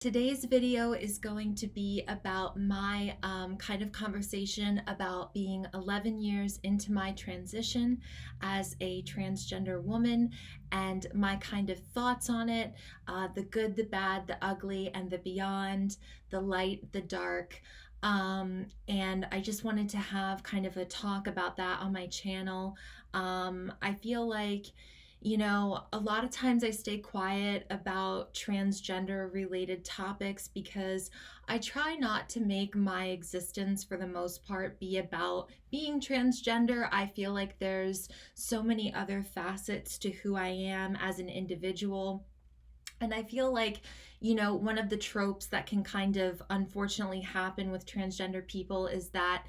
Today's video is going to be about my kind of conversation about being 11 years into my transition as a transgender woman and my kind of thoughts on it, the good, the bad, the ugly, and the beyond, the light, the dark. And I just wanted to have kind of a talk about that on my channel. I feel like a lot of times I stay quiet about transgender related topics because I try not to make my existence, for the most part, be about being transgender. I feel like there's so many other facets to who I am as an individual. And I feel like, one of the tropes that can kind of unfortunately happen with transgender people is that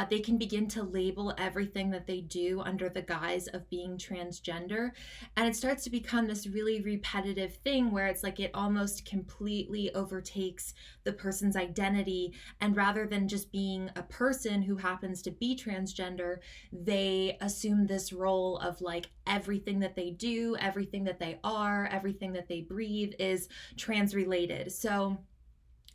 they can begin to label everything that they do under the guise of being transgender. And it starts to become this really repetitive thing where it's like it almost completely overtakes the person's identity. And rather than just being a person who happens to be transgender, they assume this role of like everything that they do, everything that they are, everything that they breathe is trans related. So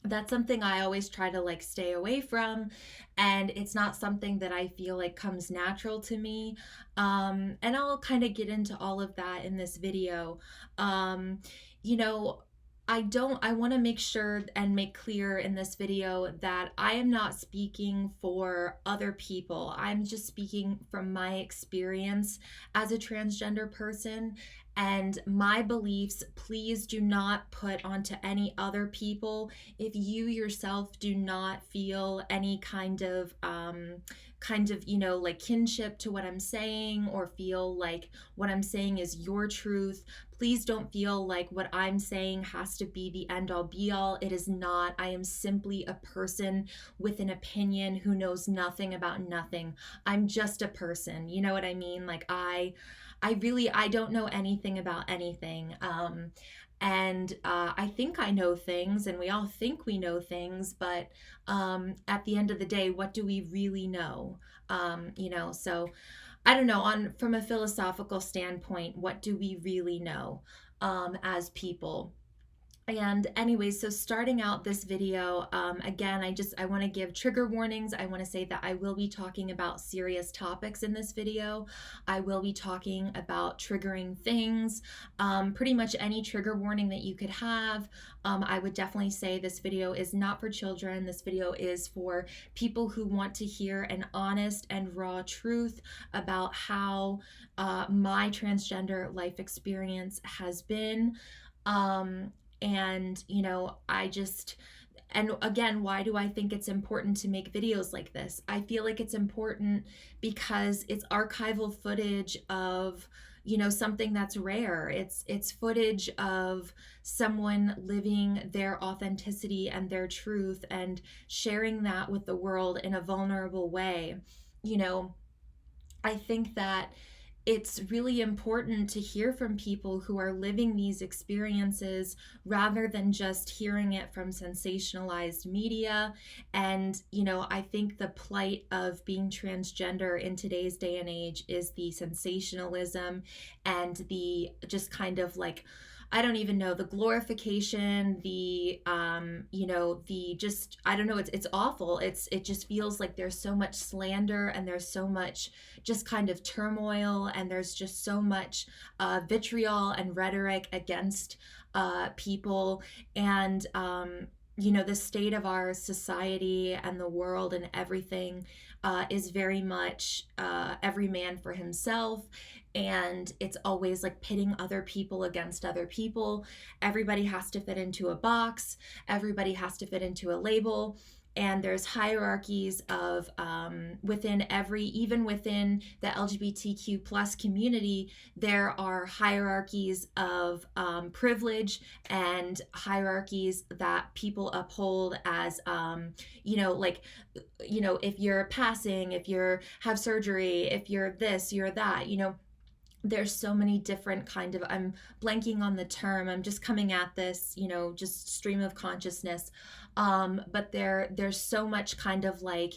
that's something I always try to like stay away from, and it's not something that I feel like comes natural to me. And I'll kind of get into all of that in this video. um, you know I want to make sure and make clear in this video that I am not speaking for other people. I'm just speaking from my experience as a transgender person and my beliefs. Please do not put onto any other people if you yourself do not feel any kind of like kinship to what I'm saying, or feel like what I'm saying is your truth. Please don't feel like what I'm saying has to be the end all be all. It is not. I am simply a person with an opinion who knows nothing about nothing. I'm just a person. You know what I mean? Like I don't know anything about anything. And I think I know things, and we all think we know things, but at the end of the day, what do we really know? So I don't know. On from a philosophical standpoint, what do we really know as people? And anyways, so starting out this video, again, I want to give trigger warnings. I want to say that I will be talking about serious topics in this video. I will be talking about triggering things, pretty much any trigger warning that you could have. I would definitely say this video is not for children. This video is for people who want to hear an honest and raw truth about how my transgender life experience has been. Um, and, and again, why do I think it's important to make videos like this? I feel like it's important because it's archival footage of, something that's rare. It's footage of someone living their authenticity and their truth and sharing that with the world in a vulnerable way. You know, I think that it's really important to hear from people who are living these experiences rather than just hearing it from sensationalized media. And, I think the plight of being transgender in today's day and age is the sensationalism and the just kind of like, I don't even know, the glorification, the just, I don't know, it's awful. It just feels like there's so much slander and there's so much just kind of turmoil, and there's just so much vitriol and rhetoric against people. And the state of our society and the world and everything is very much every man for himself. And it's always like pitting other people against other people. Everybody has to fit into a box, everybody has to fit into a label. And there's hierarchies of even within the LGBTQ plus community, there are hierarchies of privilege and hierarchies that people uphold as if you're passing, if you're have surgery, if you're this, you're that. There's so many different kind of, I'm blanking on the term, I'm just coming at this, just stream of consciousness. But there's so much kind of like,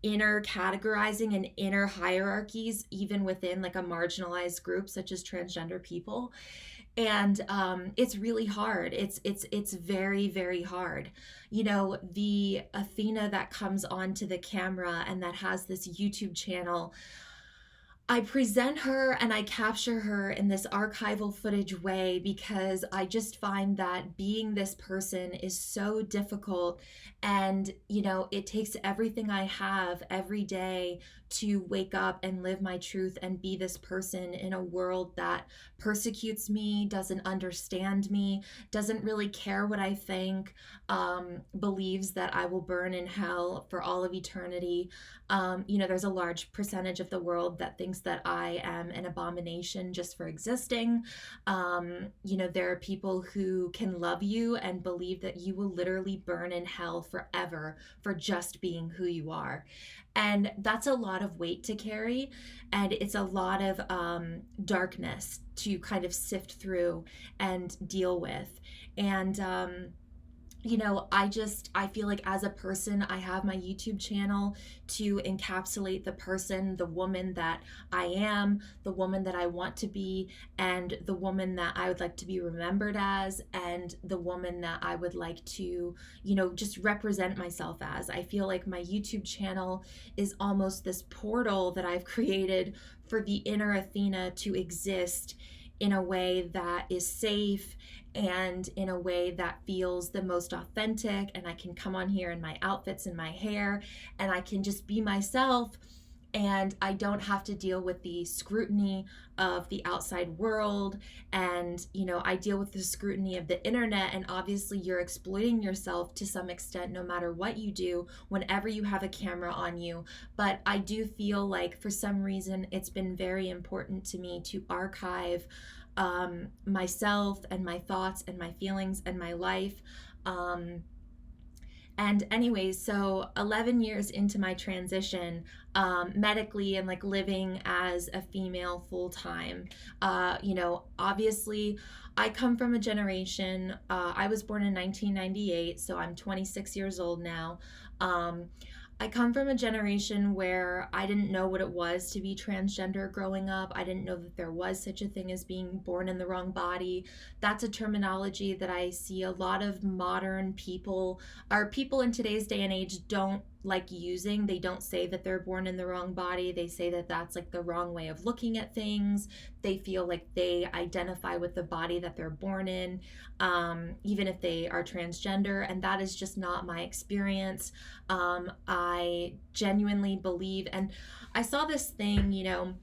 inner categorizing and inner hierarchies even within like a marginalized group such as transgender people. And it's really hard. It's very, very hard. You know, the Athena that comes onto the camera and that has this YouTube channel, I present her and I capture her in this archival footage way because I just find that being this person is so difficult. And, you know, it takes everything I have every day to wake up and live my truth and be this person in a world that persecutes me, doesn't understand me, doesn't really care what I think, believes that I will burn in hell for all of eternity. You know, there's a large percentage of the world that thinks that I am an abomination just for existing. You know, there are people who can love you and believe that you will literally burn in hell forever for just being who you are. And that's a lot of weight to carry. And it's a lot of darkness to kind of sift through and deal with. And, you know, I feel like as a person, I have my YouTube channel to encapsulate the person, the woman that I am, the woman that I want to be, and the woman that I would like to be remembered as, and the woman that I would like to, you know, just represent myself as. I feel like my YouTube channel is almost this portal that I've created for the inner Athena to exist in a way that is safe and in a way that feels the most authentic, and I can come on here in my outfits and my hair and I can just be myself, and I don't have to deal with the scrutiny of the outside world. And, you know, I deal with the scrutiny of the internet, and obviously you're exploiting yourself to some extent no matter what you do whenever you have a camera on you. But I do feel like for some reason it's been very important to me to archive myself and my thoughts and my feelings and my life. And anyways, so 11 years into my transition, medically and like living as a female full time, you know, obviously I come from a generation, I was born in 1998, so I'm 26 years old now. Um, I come from a generation where I didn't know what it was to be transgender growing up. I didn't know that there was such a thing as being born in the wrong body. That's a terminology that I see a lot of modern people, or people in today's day and age, don't like using. They don't say that they're born in the wrong body. They say that that's like the wrong way of looking at things. They feel like they identify with the body that they're born in, even if they are transgender. And that is just not my experience. I genuinely believe, and I saw this thing, you know,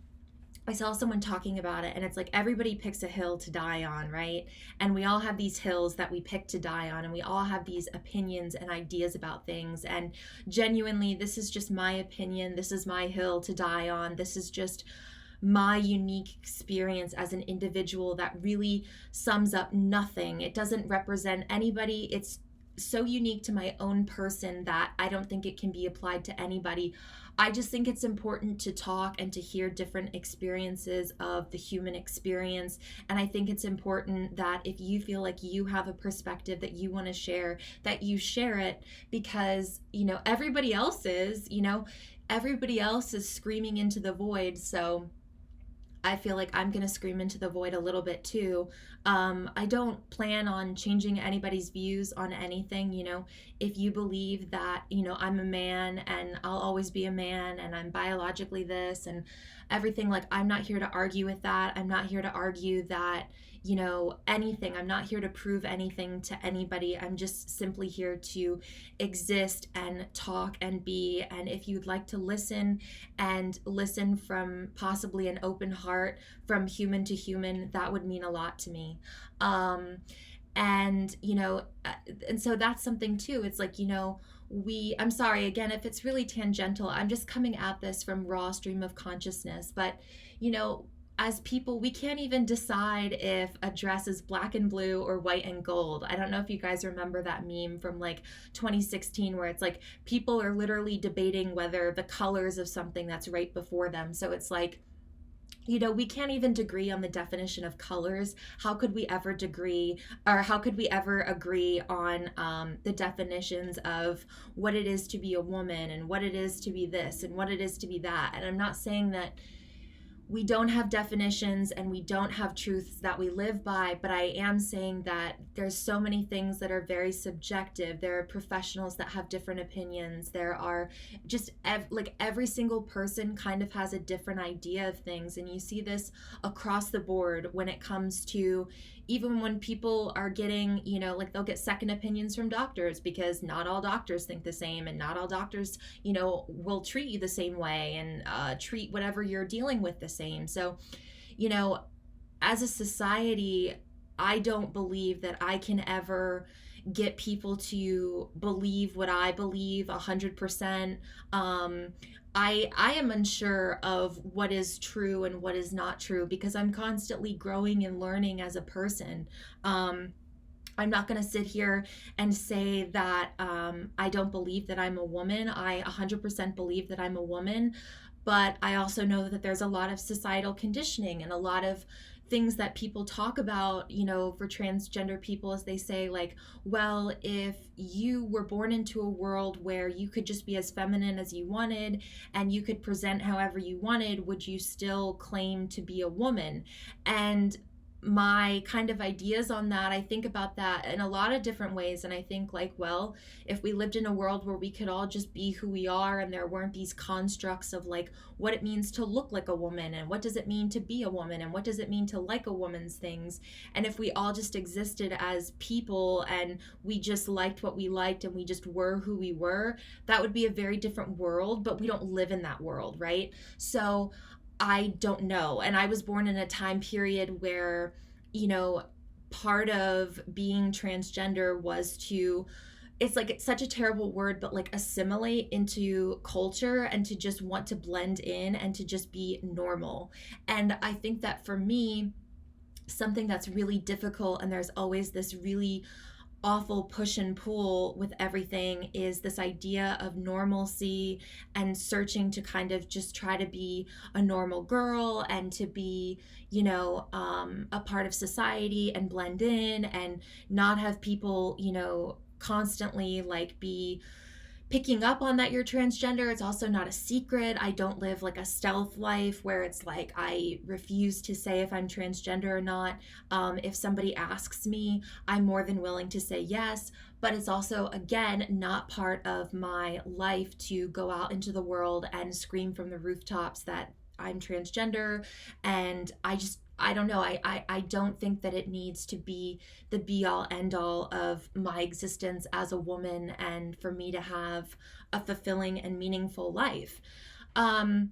I saw someone talking about it, and it's like everybody picks a hill to die on, right? And we all have these hills that we pick to die on, and we all have these opinions and ideas about things. And genuinely, this is just my opinion. This is my hill to die on. This is just my unique experience as an individual that really sums up nothing. It doesn't represent anybody. It's so unique to my own person that I don't think it can be applied to anybody. I just think it's important to talk and to hear different experiences of the human experience. And I think it's important that if you feel like you have a perspective that you want to share, that you share it, because, you know, everybody else is, everybody else is screaming into the void. So I feel like I'm going to scream into the void a little bit too. I don't plan on changing anybody's views on anything. If you believe that, I'm a man and I'll always be a man and I'm biologically this and everything, like, I'm not here to argue with that. I'm not here to argue that, anything. I'm not here to prove anything to anybody. I'm just simply here to exist and talk and be. And if you'd like to listen and listen from possibly an open heart, from human to human, that would mean a lot to me. And so that's something too. It's like, I'm sorry, again, if it's really tangential, I'm just coming at this from raw stream of consciousness. But, as people, we can't even decide if a dress is black and blue or white and gold. I don't know if you guys remember that meme from like 2016 where it's like people are literally debating whether the colors of something that's right before them. So it's like, we can't even agree on the definition of colors. How could we ever agree on the definitions of what it is to be a woman and what it is to be this and what it is to be that? And I'm not saying that we don't have definitions and we don't have truths that we live by, but I am saying that there's so many things that are very subjective. There are professionals that have different opinions. There are just like every single person kind of has a different idea of things, and you see this across the board when it comes to even when people are getting, like they'll get second opinions from doctors because not all doctors think the same, and not all doctors, will treat you the same way and treat whatever you're dealing with the same. So, you know, as a society, I don't believe that I can ever get people to believe what I believe 100%. Um, I am unsure of what is true and what is not true because I'm constantly growing and learning as a person. I'm not going to sit here and say that I don't believe that I'm a woman. I 100% believe that I'm a woman, but I also know that there's a lot of societal conditioning and a lot of things that people talk about, for transgender people, as they say, like, well, if you were born into a world where you could just be as feminine as you wanted and you could present however you wanted, would you still claim to be a woman? And my kind of ideas on that, I think about that in a lot of different ways. And I think, like, well, if we lived in a world where we could all just be who we are and there weren't these constructs of like what it means to look like a woman and what does it mean to be a woman and what does it mean to like a woman's things, and if we all just existed as people and we just liked what we liked and we just were who we were, that would be a very different world. But we don't live in that world, right? So I don't know. And I was born in a time period where, part of being transgender was to, it's like, it's such a terrible word, but like assimilate into culture and to just want to blend in and to just be normal. And I think that for me, something that's really difficult, and there's always this really awful push and pull with everything, is this idea of normalcy and searching to kind of just try to be a normal girl and to be, a part of society and blend in and not have people, constantly like be picking up on that you're transgender. It's also not a secret. I don't live like a stealth life where it's like I refuse to say if I'm transgender or not. If somebody asks me, I'm more than willing to say yes. But it's also, again, not part of my life to go out into the world and scream from the rooftops that I'm transgender. And I don't know. I don't think that it needs to be the be all end all of my existence as a woman and for me to have a fulfilling and meaningful life. Um,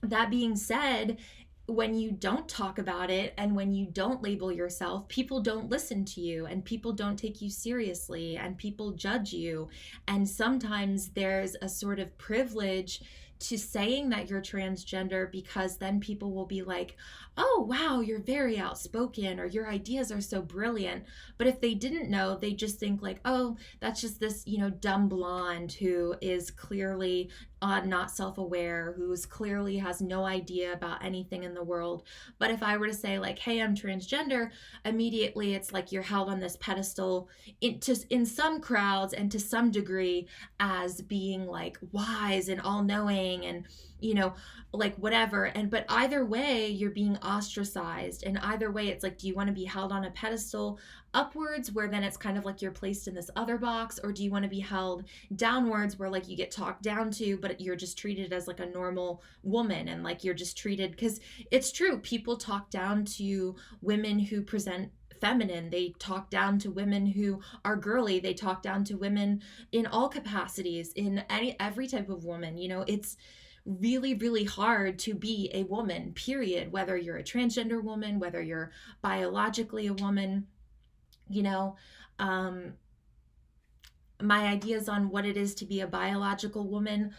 that being said, when you don't talk about it and when you don't label yourself, people don't listen to you and people don't take you seriously and people judge you. And sometimes there's a sort of privilege to saying that you're transgender because then people will be like, oh, wow, you're very outspoken or your ideas are so brilliant. But if they didn't know, they just think like, oh, that's just this, dumb blonde who is clearly not self-aware, who's clearly has no idea about anything in the world. But if I were to say like, hey, I'm transgender, immediately it's like you're held on this pedestal in some crowds and to some degree as being like wise and all-knowing and, like whatever. And but either way you're being ostracized, and either way it's like, do you want to be held on a pedestal upwards where then it's kind of like you're placed in this other box, or do you want to be held downwards where like you get talked down to but you're just treated as like a normal woman, and like you're just treated, because it's true, people talk down to women who present feminine, they talk down to women who are girly, they talk down to women in all capacities, in every type of woman. It's really, really hard to be a woman, period, whether you're a transgender woman, whether you're biologically a woman. you know um my ideas on what it is to be a biological woman,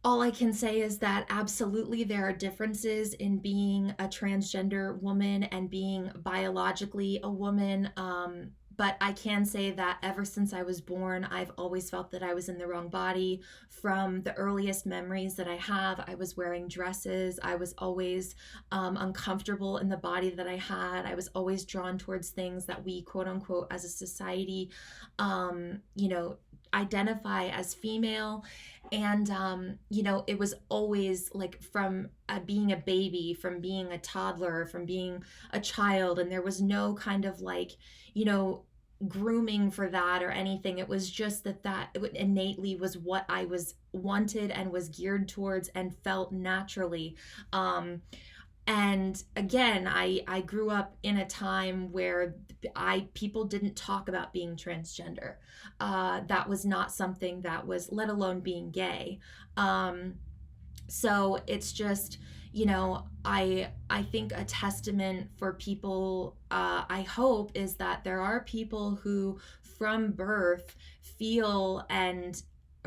all I can say is that absolutely there are differences in being a transgender woman and being biologically a woman. But I can say that ever since I was born, I've always felt that I was in the wrong body. From the earliest memories that I have, I was wearing dresses. I was always uncomfortable in the body that I had. I was always drawn towards things that we, quote unquote, as a society, identify as female. And it was always like from being a baby, from being a toddler, from being a child, and there was no kind of like, you know grooming for that or anything. It was just that innately was what I was wanted and was geared towards and felt naturally. Um and again, I grew up in a time where I people didn't talk about being transgender. That was not something that was, let alone being gay. So it's just, I think a testament for people, I hope, is that there are people who from birth feel and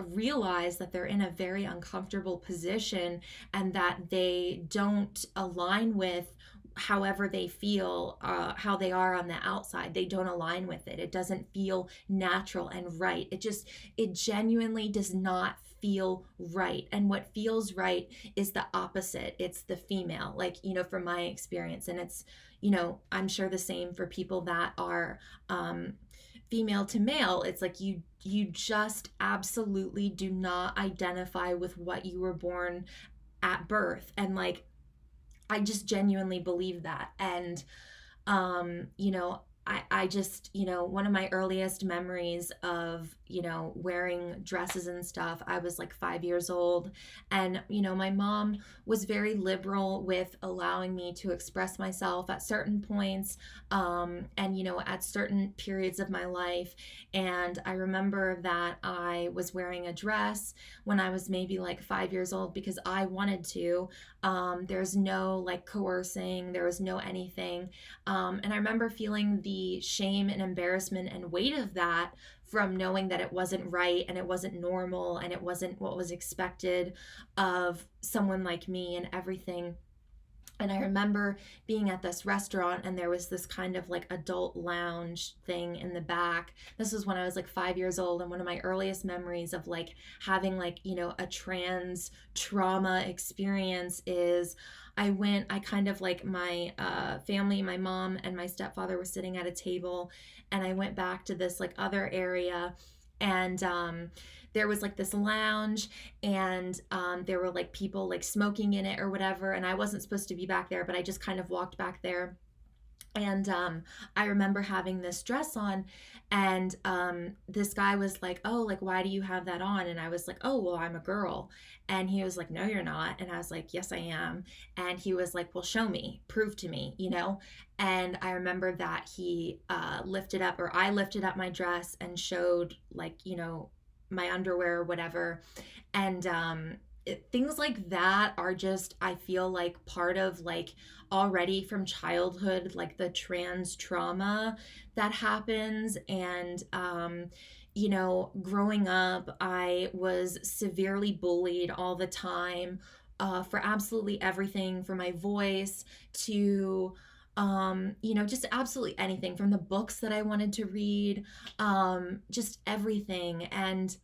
realize that they're in a very uncomfortable position, and that they don't align with however they feel, how they are on the outside. They don't align with it. It doesn't feel natural and right. It genuinely does not feel right. And what feels right is the opposite. It's the female, like, from my experience. And it's, I'm sure the same for people that are female to male. It's like you just absolutely do not identify with what you were born at birth. And like, I just genuinely believe that. And I just, one of my earliest memories of, wearing dresses and stuff, I was like 5 years old. And, my mom was very liberal with allowing me to express myself at certain points, and, at certain periods of my life. And I remember that I was wearing a dress when I was maybe like 5 years old because I wanted to. There's no like coercing, there was no anything. And I remember feeling the shame and embarrassment and weight of that from knowing that it wasn't right and it wasn't normal and it wasn't what was expected of someone like me and everything. And I remember being at this restaurant, and there was this kind of like adult lounge thing in the back. This was when I was like 5 years old. And one of my earliest memories of like having like, a trans trauma experience is I kind of like my family, my mom and my stepfather were sitting at a table, and I went back to this like other area. And there was like this lounge, and there were like people like smoking in it or whatever, and I wasn't supposed to be back there, but I just kind of walked back there. And I remember having this dress on, and this guy was like, "Oh, like, why do you have that on?" And I was like, "Oh, well, I'm a girl." And he was like, "No, you're not." And I was like, "Yes, I am." And he was like, "Well, show me, prove to me." And I remember that he lifted up, or I lifted up my dress and showed, like, my underwear or whatever. And things like that are just, I feel like, part of like already from childhood, like the trans trauma that happens. And growing up, I was severely bullied all the time, for absolutely everything, from my voice to just absolutely anything, from the books that I wanted to read, just everything. And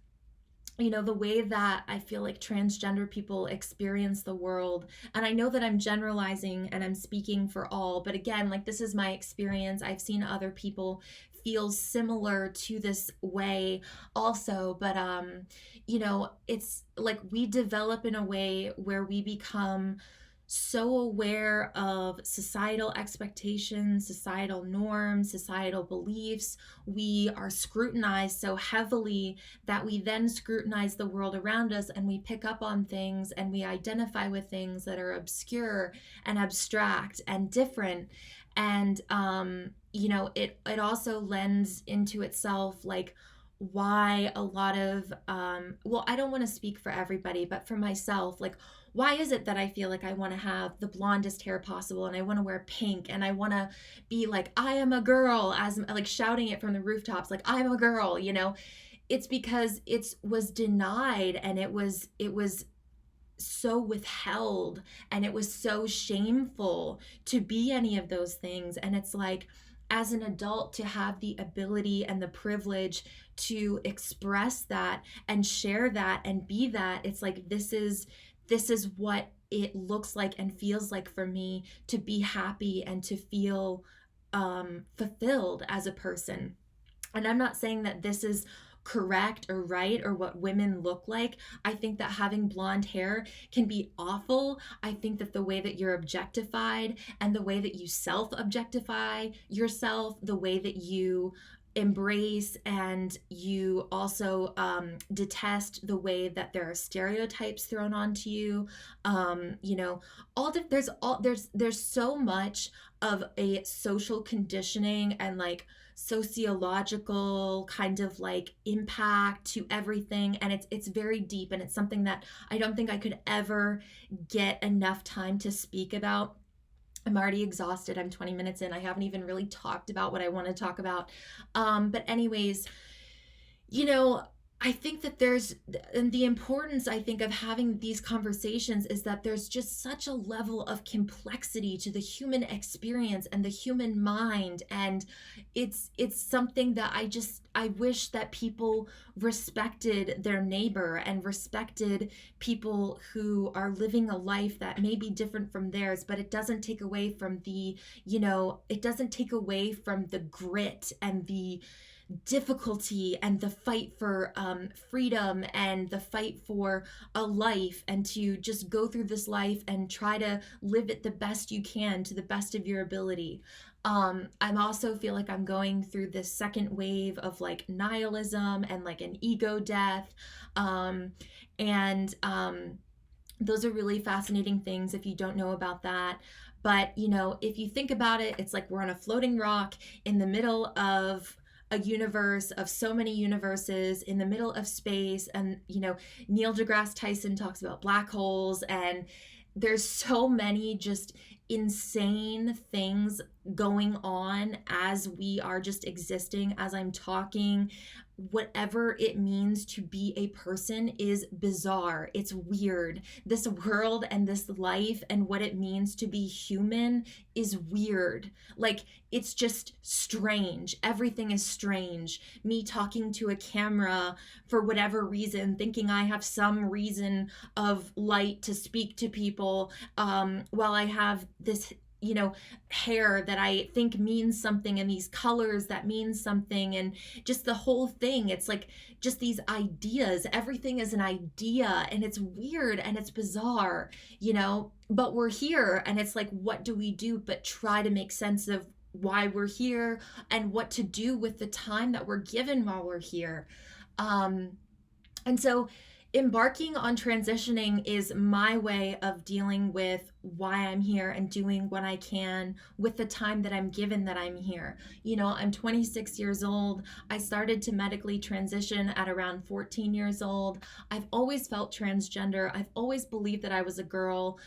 the way that I feel like transgender people experience the world. And I know that I'm generalizing and I'm speaking for all, but again, like, this is my experience. I've seen other people feel similar to this way also. But it's like we develop in a way where we become so aware of societal expectations, societal norms, societal beliefs. We are scrutinized so heavily that we then scrutinize the world around us, and we pick up on things and we identify with things that are obscure and abstract and different. And it also lends into itself like why a lot of well, I don't want to speak for everybody, but for myself, like, why is it that I feel like I want to have the blondest hair possible, and I want to wear pink, and I want to be like, I am a girl, as like shouting it from the rooftops, like, I'm a girl. It's because it was denied, and it was so withheld, and it was so shameful to be any of those things. And it's like, as an adult, to have the ability and the privilege to express that and share that and be that, it's like, this is what it looks like and feels like for me to be happy and to feel fulfilled as a person. And I'm not saying that this is correct or right or what women look like. I think that having blonde hair can be awful. I think that the way that you're objectified and the way that you self objectify yourself, the way that you embrace and you also detest the way that there are stereotypes thrown onto you. You know, there's so much of a social conditioning and like sociological kind of like impact to everything, and it's very deep, and it's something that I don't think I could ever get enough time to speak about. I'm already exhausted. I'm 20 minutes in. I haven't even really talked about what I want to talk about. But anyways, you know, I think that and the importance, I think, of having these conversations is that there's just such a level of complexity to the human experience and the human mind. And it's something that I wish that people respected their neighbor and respected people who are living a life that may be different from theirs, but it doesn't take away from it doesn't take away from the grit and the difficulty and the fight for freedom and the fight for a life, and to just go through this life and try to live it the best you can to the best of your ability. I also feel like I'm going through this second wave of like nihilism and like an ego death. And Those are really fascinating things if you don't know about that. But, if you think about it, it's like we're on a floating rock in the middle of a universe of so many universes, in the middle of space. And, Neil deGrasse Tyson talks about black holes, and there's so many just insane things going on as we are just existing, as I'm talking. Whatever it means to be a person is bizarre. It's weird. This world and this life and what it means to be human is weird. Like, it's just strange. Everything is strange. Me talking to a camera for whatever reason, thinking I have some reason of light to speak to people, while I have this hair that I think means something, and these colors that mean something, and just the whole thing. It's like just these ideas. Everything is an idea, and it's weird and it's bizarre, but we're here, and it's like, what do we do but try to make sense of why we're here and what to do with the time that we're given while we're here. And so embarking on transitioning is my way of dealing with why I'm here and doing what I can with the time that I'm given that I'm here. I'm 26 years old. I started to medically transition at around 14 years old. I've always felt transgender. I've always believed that I was a girl.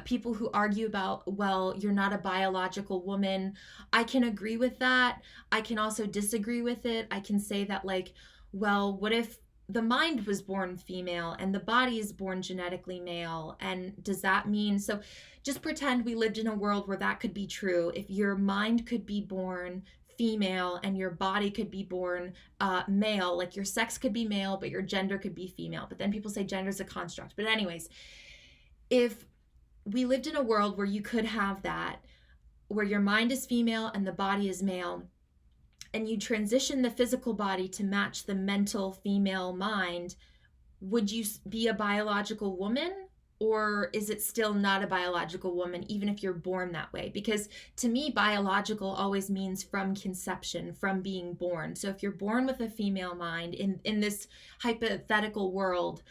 People who argue about, well, you're not a biological woman, I can agree with that. I can also disagree with it. I can say that, like, well, what if the mind was born female and the body is born genetically male? And does that mean, so just pretend we lived in a world where that could be true. If your mind could be born female and your body could be born male, like your sex could be male, but your gender could be female. But then people say gender is a construct. But anyways, if we lived in a world where you could have that, where your mind is female and the body is male, and you transition the physical body to match the mental female mind, would you be a biological woman? Or is it still not a biological woman, even if you're born that way? Because to me, biological always means from conception, from being born. So if you're born with a female mind in this hypothetical world,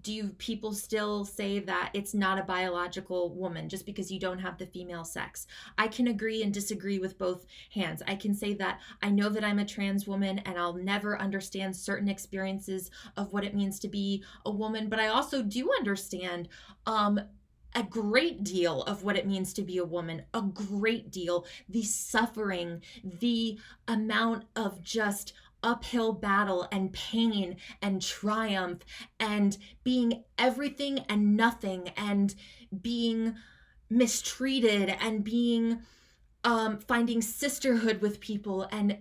do people still say that it's not a biological woman just because you don't have the female sex? I can agree and disagree with both hands. I can say that I know that I'm a trans woman and I'll never understand certain experiences of what it means to be a woman, but I also do understand a great deal of what it means to be a woman, a great deal, the suffering, the amount of just uphill battle and pain and triumph and being everything and nothing and being mistreated and being finding sisterhood with people, and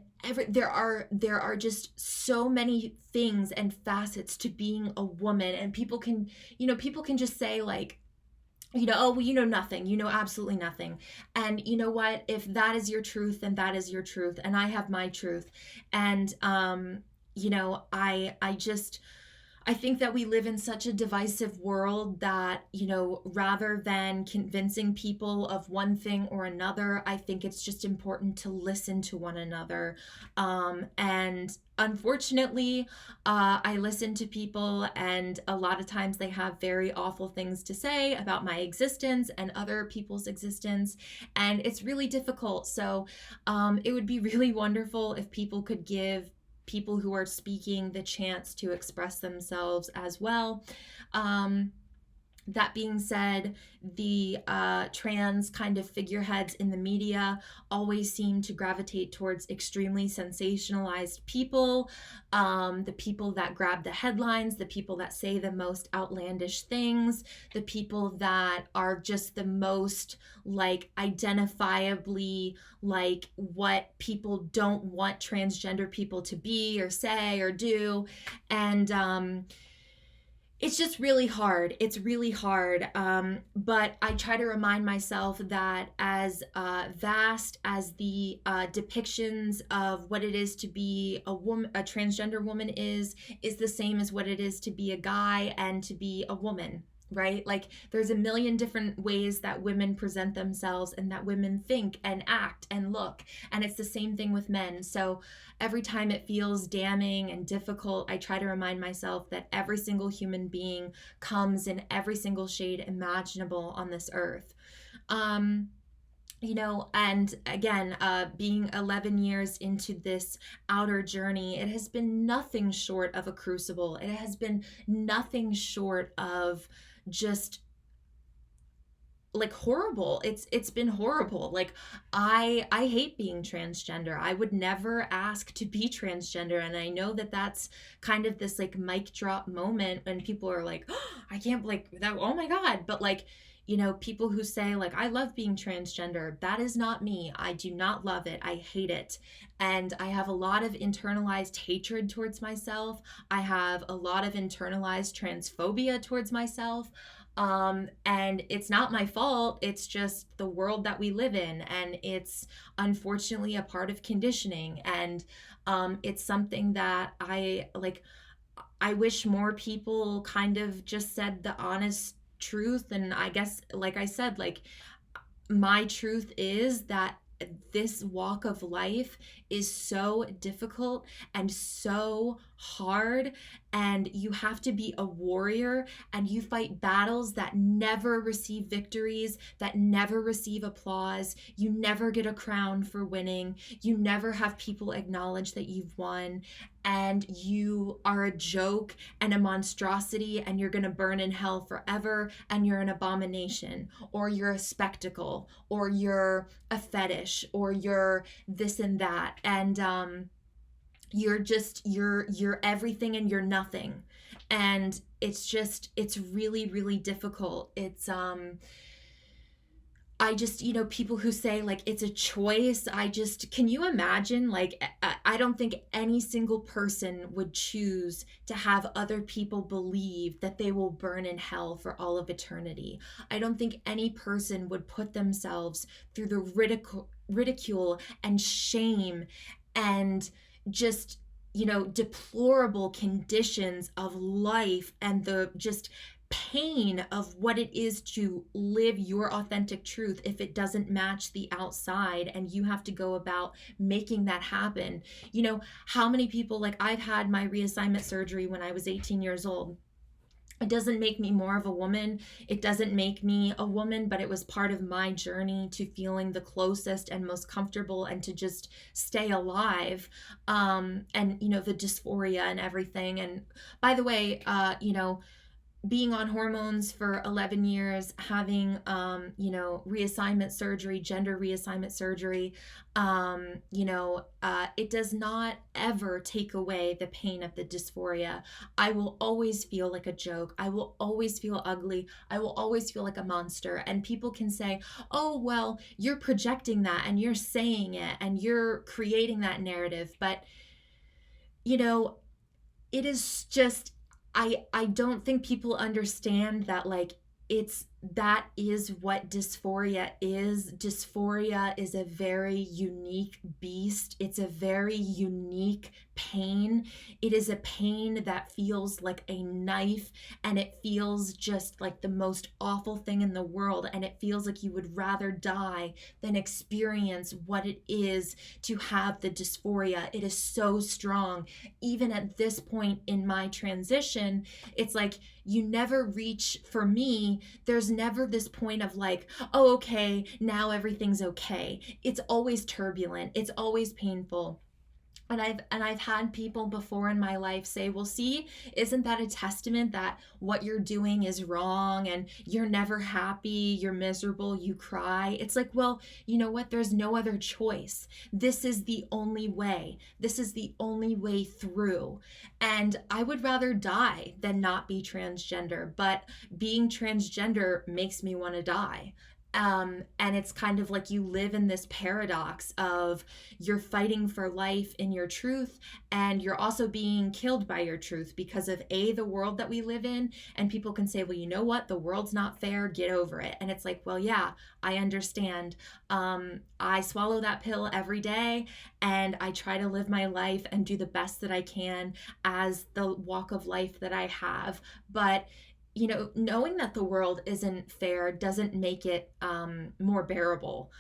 there are just so many things and facets to being a woman. And people can just say, like, oh, well, nothing, absolutely nothing. And you know what? If that is your truth, then that is your truth. And I have my truth. And I just I think that we live in such a divisive world that, rather than convincing people of one thing or another, I think it's just important to listen to one another. And unfortunately, I listen to people, and a lot of times they have very awful things to say about my existence and other people's existence. And it's really difficult. So it would be really wonderful if people could give people who are speaking the chance to express themselves as well. Um, that being said, the trans kind of figureheads in the media always seem to gravitate towards extremely sensationalized people, the people that grab the headlines, the people that say the most outlandish things, the people that are just the most like identifiably like what people don't want transgender people to be or say or do. And it's just really hard. It's really hard. But I try to remind myself that as vast as the depictions of what it is to be a woman, a transgender woman is the same as what it is to be a guy and to be a woman. Right? Like there's a million different ways that women present themselves and that women think and act and look. And it's the same thing with men. So every time it feels damning and difficult, I try to remind myself that every single human being comes in every single shade imaginable on this earth. Um, and again, being 11 years into this outer journey, it has been nothing short of a crucible. It has been nothing short of just like horrible. It's been horrible. Like I hate being transgender. I would never ask to be transgender, and I know that that's kind of this like mic drop moment when people are like, oh, I can't like that, oh my god. But like, people who say like I love being transgender, that is not me. I do not love it. I hate it. And I have a lot of internalized hatred towards myself. I have a lot of internalized transphobia towards myself. And it's not my fault. It's just the world that we live in. And it's unfortunately a part of conditioning. And it's something that I like. I wish more people kind of just said the honest truth. And I guess, like I said, like my truth is that this walk of life is so difficult and so hard, and you have to be a warrior, and you fight battles that never receive victories, that never receive applause. You never get a crown for winning. You never have people acknowledge that you've won, and you are a joke and a monstrosity, and you're going to burn in hell forever, and you're an abomination, or you're a spectacle, or you're a fetish, or you're this and that. And you're everything and you're nothing. And it's really, really difficult. It's I just, people who say like it's a choice, can you imagine? Like, I don't think any single person would choose to have other people believe that they will burn in hell for all of eternity. I don't think any person would put themselves through the ridicule and shame and just, deplorable conditions of life and the just pain of what it is to live your authentic truth if it doesn't match the outside, and you have to go about making that happen. How many people, like I've had my reassignment surgery when I was 18 years old. It doesn't make me more of a woman. It doesn't make me a woman, but it was part of my journey to feeling the closest and most comfortable and to just stay alive. And the dysphoria and everything. And by the way, being on hormones for 11 years, having, reassignment surgery, gender reassignment surgery, it does not ever take away the pain of the dysphoria. I will always feel like a joke. I will always feel ugly. I will always feel like a monster. And people can say, oh, well, you're projecting that and you're saying it and you're creating that narrative. But, it is just, I don't think people understand that like it's that is what dysphoria is. Dysphoria is a very unique beast. It's a very unique pain. It is a pain that feels like a knife, and it feels just like the most awful thing in the world. And it feels like you would rather die than experience what it is to have the dysphoria. It is so strong. Even at this point in my transition, it's like you never reach, for me, there's never this point of like, oh, okay, now everything's okay. It's always turbulent, it's always painful. And I've had people before in my life say, well, see, isn't that a testament that what you're doing is wrong and you're never happy, you're miserable, you cry? It's like, well, you know what? There's no other choice. This is the only way. This is the only way through. And I would rather die than not be transgender, but being transgender makes me want to die. And it's kind of like you live in this paradox of you're fighting for life in your truth, and you're also being killed by your truth because of the world that we live in. And people can say, well, you know what, the world's not fair, get over it. And it's like, well, yeah, I understand. I swallow that pill every day, and I try to live my life and do the best that I can as the walk of life that I have. But knowing that the world isn't fair doesn't make it more bearable.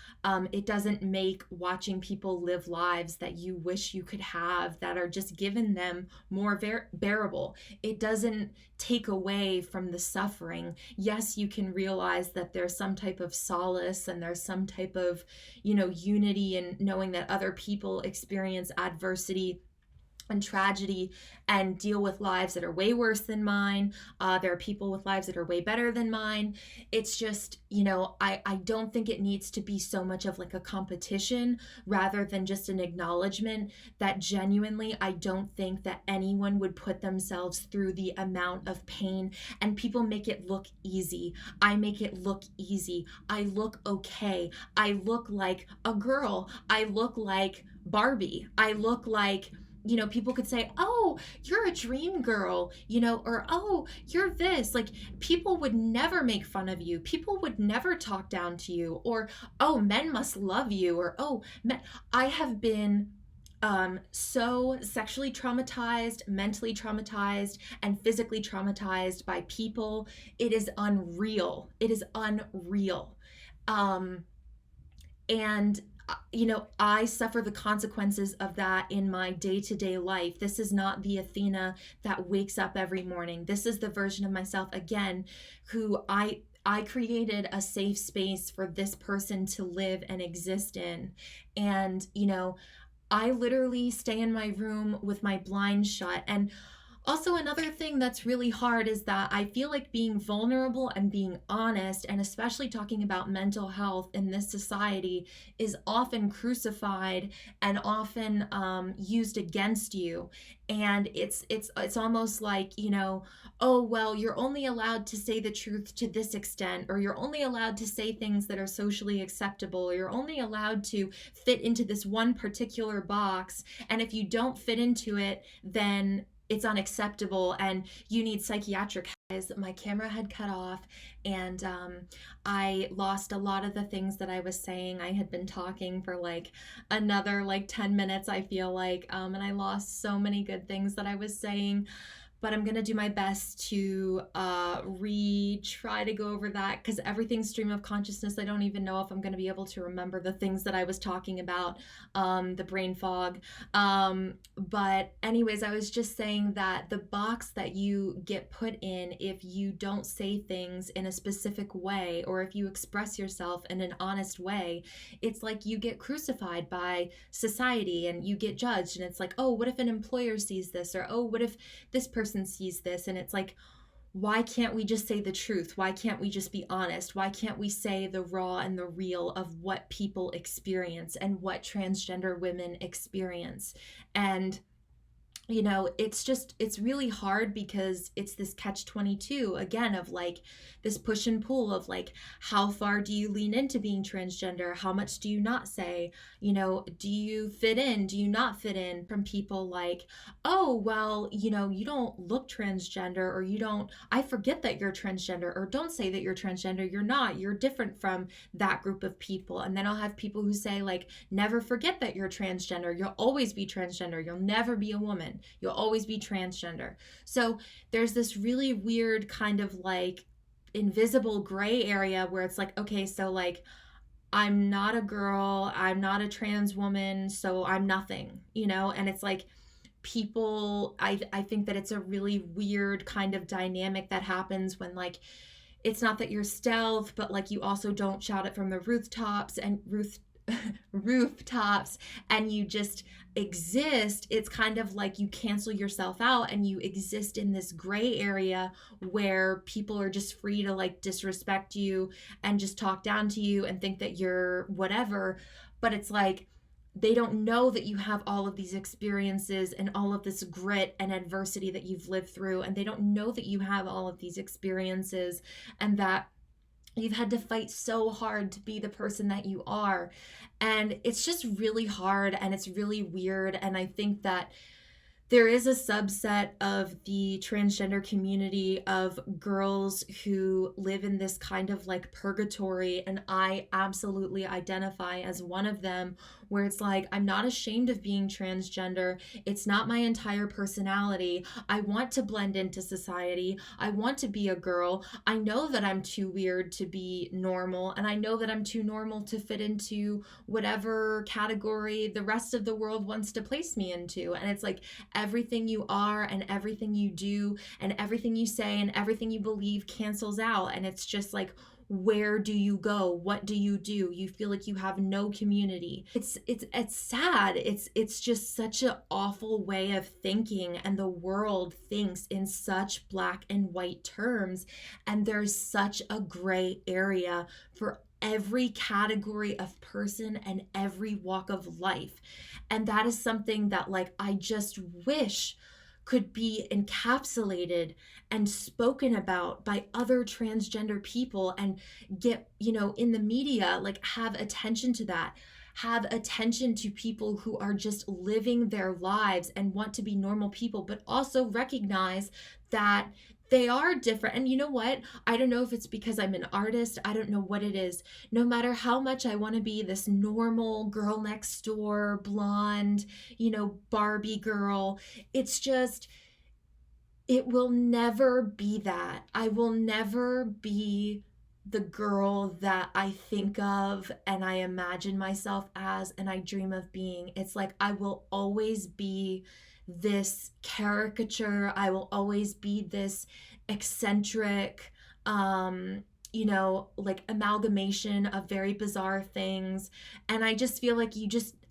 It doesn't make watching people live lives that you wish you could have, that are just given them, more bearable. It doesn't take away from the suffering. Yes, you can realize that there's some type of solace, and there's some type of, unity in knowing that other people experience adversity and tragedy and deal with lives that are way worse than mine. There are people with lives that are way better than mine. It's just, I don't think it needs to be so much of like a competition rather than just an acknowledgement that genuinely I don't think that anyone would put themselves through the amount of pain. And people make it look easy. I make it look easy. I look okay. I look like a girl. I look like Barbie. I look like, people could say, oh, you're a dream girl, or oh, you're this. Like, people would never make fun of you. People would never talk down to you, or, oh, men must love you, or, oh, men. I have been so sexually traumatized, mentally traumatized, and physically traumatized by people. It is unreal. It is unreal. Um, and I suffer the consequences of that in my day-to-day life. This is not the Athena that wakes up every morning. This is the version of myself, again, who I created a safe space for this person to live and exist in. And I literally stay in my room with my blinds shut. And also, another thing that's really hard is that I feel like being vulnerable and being honest, and especially talking about mental health in this society, is often crucified and often used against you. And it's almost like, oh, well, you're only allowed to say the truth to this extent, or you're only allowed to say things that are socially acceptable, or you're only allowed to fit into this one particular box. And if you don't fit into it, then it's unacceptable and you need psychiatric. My camera had cut off, and I lost a lot of the things that I was saying. I had been talking for like another like 10 minutes, I feel like, and I lost so many good things that I was saying. But I'm gonna do my best to try to go over that, because everything's stream of consciousness. I don't even know if I'm gonna be able to remember the things that I was talking about, the brain fog. But anyways, I was just saying that the box that you get put in if you don't say things in a specific way, or if you express yourself in an honest way, it's like you get crucified by society and you get judged. And it's like, oh, what if an employer sees this? Or, oh, what if this person sees this? And it's like, why can't we just say the truth? Why can't we just be honest? Why can't we say the raw and the real of what people experience and what transgender women experience? And it's really hard because it's this catch 22 again of like this push and pull of like, how far do you lean into being transgender? How much do you not say? Do you fit in? Do you not fit in? From people like, oh, well, you don't look transgender, or you don't, I forget that you're transgender, or don't say that you're transgender. You're not, you're different from that group of people. And then I'll have people who say, like, never forget that you're transgender. You'll always be transgender. You'll never be a woman. You'll always be transgender. So there's this really weird kind of like invisible gray area where it's like, okay, so like, I'm not a girl, I'm not a trans woman, so I'm nothing, and it's like, I think that it's a really weird kind of dynamic that happens when like, it's not that you're stealth, but like, you also don't shout it from the rooftops, and you just exist. It's kind of like you cancel yourself out and you exist in this gray area where people are just free to like disrespect you and just talk down to you and think that you're whatever. But it's like, they don't know that you have all of these experiences and all of this grit and adversity that you've lived through, and they don't know that you have all of these experiences and that you've had to fight so hard to be the person that you are. And it's just really hard and it's really weird. And I think that there is a subset of the transgender community of girls who live in this kind of like purgatory, and I absolutely identify as one of them, where it's like, I'm not ashamed of being transgender. It's not my entire personality. I want to blend into society. I want to be a girl. I know that I'm too weird to be normal, and I know that I'm too normal to fit into whatever category the rest of the world wants to place me into. And it's like, everything you are and everything you do and everything you say and everything you believe cancels out. And it's just like, where do you go? What do? You feel like you have no community. It's sad. It's just such an awful way of thinking, and the world thinks in such black and white terms, and there's such a gray area for every category of person and every walk of life. And that is something that like, I just wish could be encapsulated and spoken about by other transgender people, and get, in the media, like, have attention to that. Have attention to people who are just living their lives and want to be normal people, but also recognize that they are different. And you know what? I don't know if it's because I'm an artist. I don't know what it is. No matter how much I want to be this normal girl next door, blonde, Barbie girl, it's just, it will never be that. I will never be the girl that I think of and I imagine myself as and I dream of being. It's like, I will always be this caricature. I will always be this eccentric, like amalgamation of very bizarre things. And I just feel like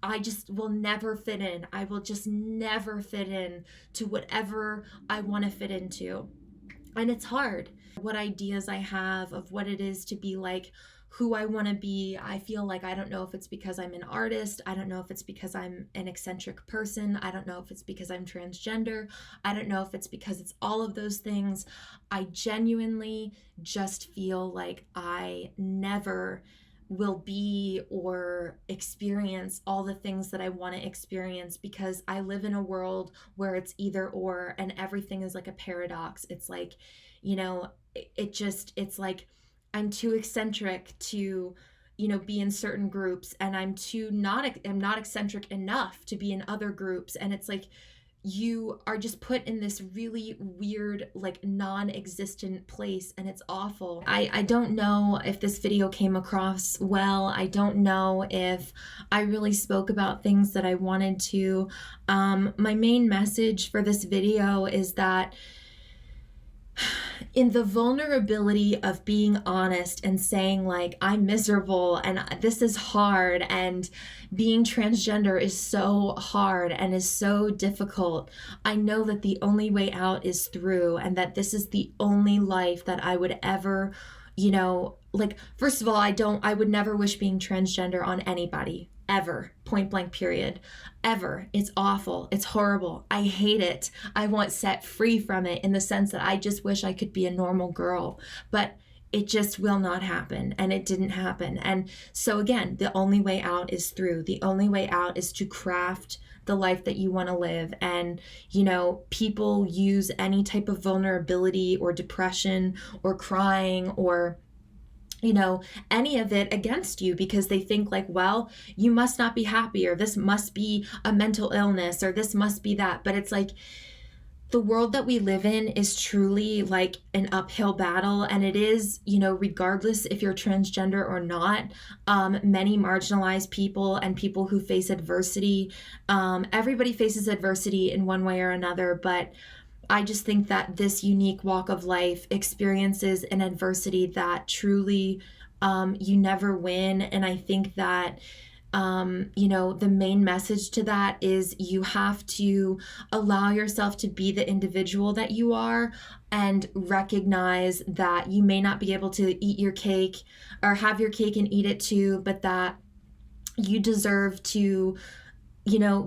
I just will never fit in. I will just never fit in to whatever I want to fit into. And it's hard. What ideas I have of what it is to be like who I want to be, I feel like, I don't know if it's because I'm an artist. I don't know if it's because I'm an eccentric person. I don't know if it's because I'm transgender. I don't know if it's because it's all of those things. I genuinely just feel like I never will be or experience all the things that I want to experience, because I live in a world where it's either or, and everything is like a paradox. It's like, it's like, I'm too eccentric to, be in certain groups, and I'm not eccentric enough to be in other groups. And it's like, you are just put in this really weird, like, non-existent place, and it's awful. I don't know if this video came across well. I don't know if I really spoke about things that I wanted to. My main message for this video is that in the vulnerability of being honest and saying, like, I'm miserable and this is hard, and being transgender is so hard and is so difficult, I know that the only way out is through, and that this is the only life that I would ever, like, first of all, I would never wish being transgender on anybody, ever, point blank period, ever. It's awful. It's horrible. I hate it. I want set free from it, in the sense that I just wish I could be a normal girl. But it just will not happen, and it didn't happen. And so again, the only way out is through. The only way out is to craft the life that you want to live. And people use any type of vulnerability or depression or crying or any of it against you, because they think like, well, you must not be happy, or this must be a mental illness, or this must be that. But it's like, the world that we live in is truly like an uphill battle, and it is, regardless if you're transgender or not. Many marginalized people and people who face adversity, everybody faces adversity in one way or another, but I just think that this unique walk of life experiences an adversity that truly you never win. And I think that the main message to that is you have to allow yourself to be the individual that you are, and recognize that you may not be able to eat your cake or have your cake and eat it too, but that you deserve to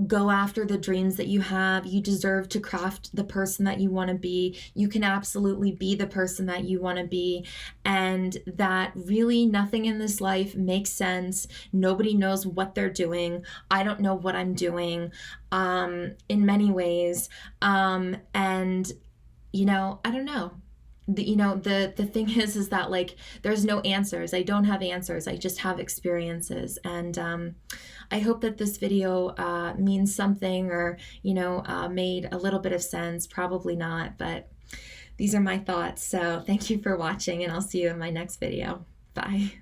go after the dreams that you have. You deserve to craft the person that you want to be. You can absolutely be the person that you want to be, and that really nothing in this life makes sense. Nobody knows what they're doing. I don't know what I'm doing, in many ways. And, I don't know. The thing is that like, there's no answers. I don't have answers. I just have experiences. And I hope that this video means something, or made a little bit of sense. Probably not, but these are my thoughts. So thank you for watching, and I'll see you in my next video. Bye.